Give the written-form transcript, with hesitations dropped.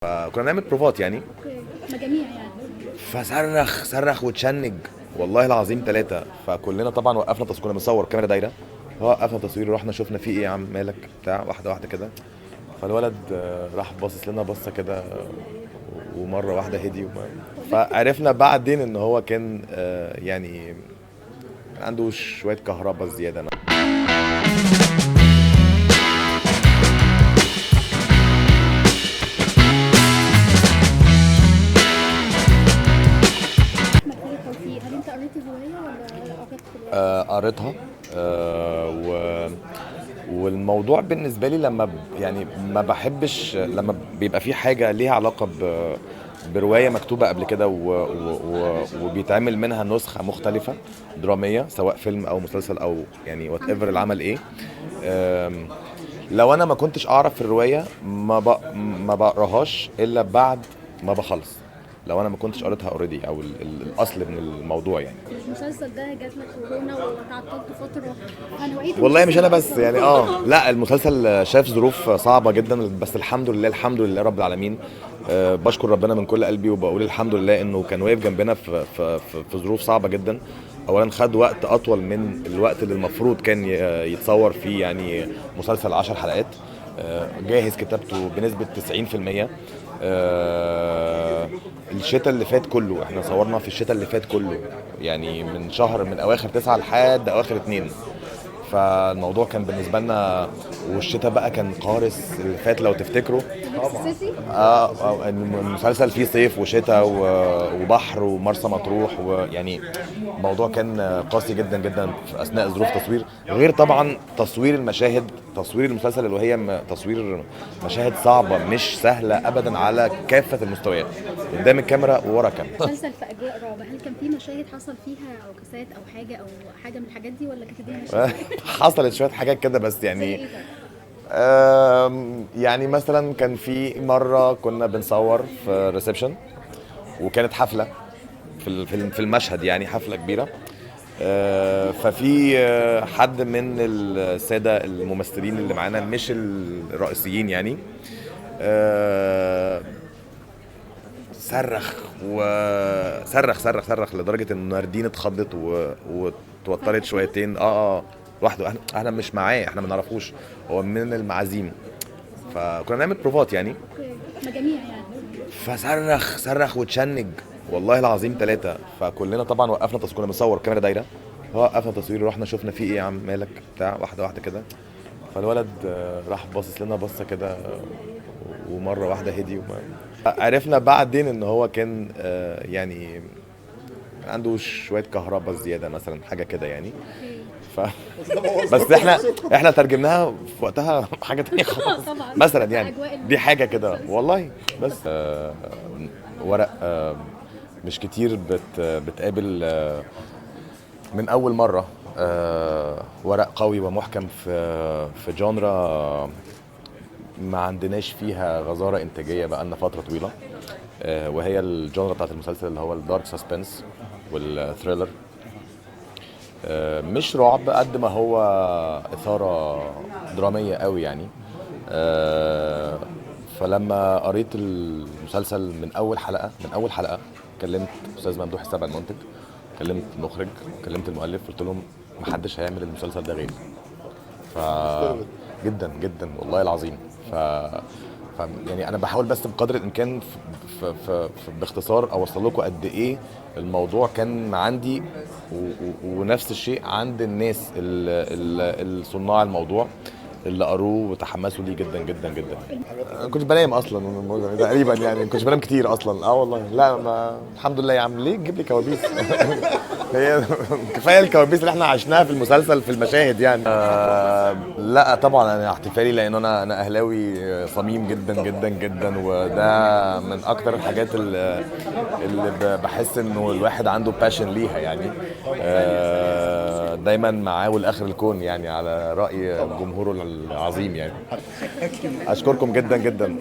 فكنا بنعمل بروفات يعني. اوكي، مجاميع يعني. فصرخ وتشنج والله العظيم ثلاثة. فكلنا طبعا وقفنا تصوير، كنا بنصور كاميرا دايرة، وقفنا تصوير ورحنا شفنا في ايه يا عم مالك بتاع، واحدة واحدة كده. فالولد راح باصص لنا بصة كده، ومرة واحدة هدي فعرفنا بعدين ان هو كان يعني عنده شوية كهرباء زيادة. احمد خالد توفيق، هل انت قريت الروايه ولا قريت الروايه؟ قريتها. والموضوع بالنسبه لي لما يعني ما بحبش لما بيبقى في حاجه ليها علاقه بروايه مكتوبه قبل كده وبيتعمل منها نسخه مختلفه دراميه، سواء فيلم او مسلسل او يعني وات ايفر العمل ايه. لو انا ما كنتش اعرف الروايه ما بقراهاش الا بعد ما بخلص، لو انا ما كنتش قريتها اوريدي او الاصل من الموضوع يعني. المسلسل ده جات لك كورونا وتعطلت فتره، فنوعيه والله مش المسلسل انا ده بس أصلاً. يعني لا، المسلسل شاف ظروف صعبه جدا، بس الحمد لله الحمد لله رب العالمين. بشكر ربنا من كل قلبي وبقول الحمد لله انه كان واقف جنبنا في ظروف صعبه جدا. اولا خد وقت اطول من الوقت اللي المفروض كان يتصور فيه، يعني مسلسل 10 حلقات. جاهز كتابته بنسبه 90%. الشتاء اللي فات كله احنا صورنا في الشتاء اللي فات كله، يعني من شهر من اواخر 9 لحد اواخر 2. فالموضوع كان بالنسبه لنا، والشتاء بقى كان قارس اللي فات لو تفتكروا. السيسي. المسلسل فيه صيف وشتاء وبحر ومرسى مطروح، ويعني الموضوع كان قاسي جدا جدا في اثناء ظروف تصوير، غير طبعا تصوير المشاهد، تصوير المسلسل اللي هي تصوير مشاهد صعبه مش سهله ابدا على كافه المستويات، قدام الكاميرا وورا الكاميرا. مسلسل في اجواء رعب، هل كان في مشاهد حصل فيها عكسات او حاجه من الحاجات دي، ولا كانت الدنيا ماشيه ازاي؟ حصلت شويه حاجات كده بس زي يعني. ايه طيب؟ يعني مثلا كان في مرة كنا بنصور في ريسبشن، وكانت حفلة في المشهد، يعني حفلة كبيرة. ففي حد من السادة الممثلين اللي معانا مش الرئيسيين يعني، آه، صرخ وصرخ لدرجة ان ناردين اتخضت واتوترت شويتين. لوحده، احنا مش معاه، احنا ما نعرفوش، هو من المعازيم. فكنا بنعمل بروفات يعني. اوكي، مجاميع يعني. فصرخ وتشنج والله العظيم ثلاثة. فكلنا طبعا وقفنا تصوير، كنا بنصور كاميرا دايرة، وقفنا تصوير ورحنا شفنا في ايه يا عم مالك بتاع، واحدة واحدة كده. فالولد راح باصص لنا بصة كده، ومرة واحدة هدي عرفنا بعدين ان هو كان يعني عنده شوية كهرباء زيادة مثلا، حاجة كده يعني. اوكي. ف... بس احنا ترجمناها في وقتها حاجة تانية خالص طبعا مثلا يعني. أجواء دي حاجة كده والله. بس ورق مش كتير بتقابل من أول مرة ورق قوي ومحكم في جانرا ما عندناش فيها غزارة إنتاجية بقالنا فترة طويلة. وهي الجانرا بتاعت المسلسل اللي هو الدارك سسبنس والثريلر. مش رعب قد ما هو إثارة درامية قوي يعني. فلما قريت المسلسل من أول حلقة كلمت أستاذ ممدوح السبع المنتج، كلمت المخرج، كلمت المؤلف، قلت لهم محدش هيعمل المسلسل ده غيري. ف جدا جدا والله العظيم. يعني انا بحاول بس بقدر الامكان باختصار اوصل لكم قد ايه الموضوع كان عندي، ونفس الشيء عند الناس الصناع الموضوع اللي قروه وتحمسوا ليه جدا جدا جدا. انا كنت بنام اصلا تقريبا يعني، ما كنتش بنام كتير اصلا. والله لا، الحمد لله يا عم، ليه تجيب لي كوابيس؟ هي كفايه الكوابيس اللي احنا عشناها في المسلسل في المشاهد يعني. لا طبعا انا احتفالي، لان انا اهلاوي صميم جدا جدا جدا، وده من اكتر الحاجات اللي بحس انه الواحد عنده باشن ليها يعني. دايما معاه والاخر الكون يعني، على راي جمهوره العظيم يعني. اشكركم جدا جدا.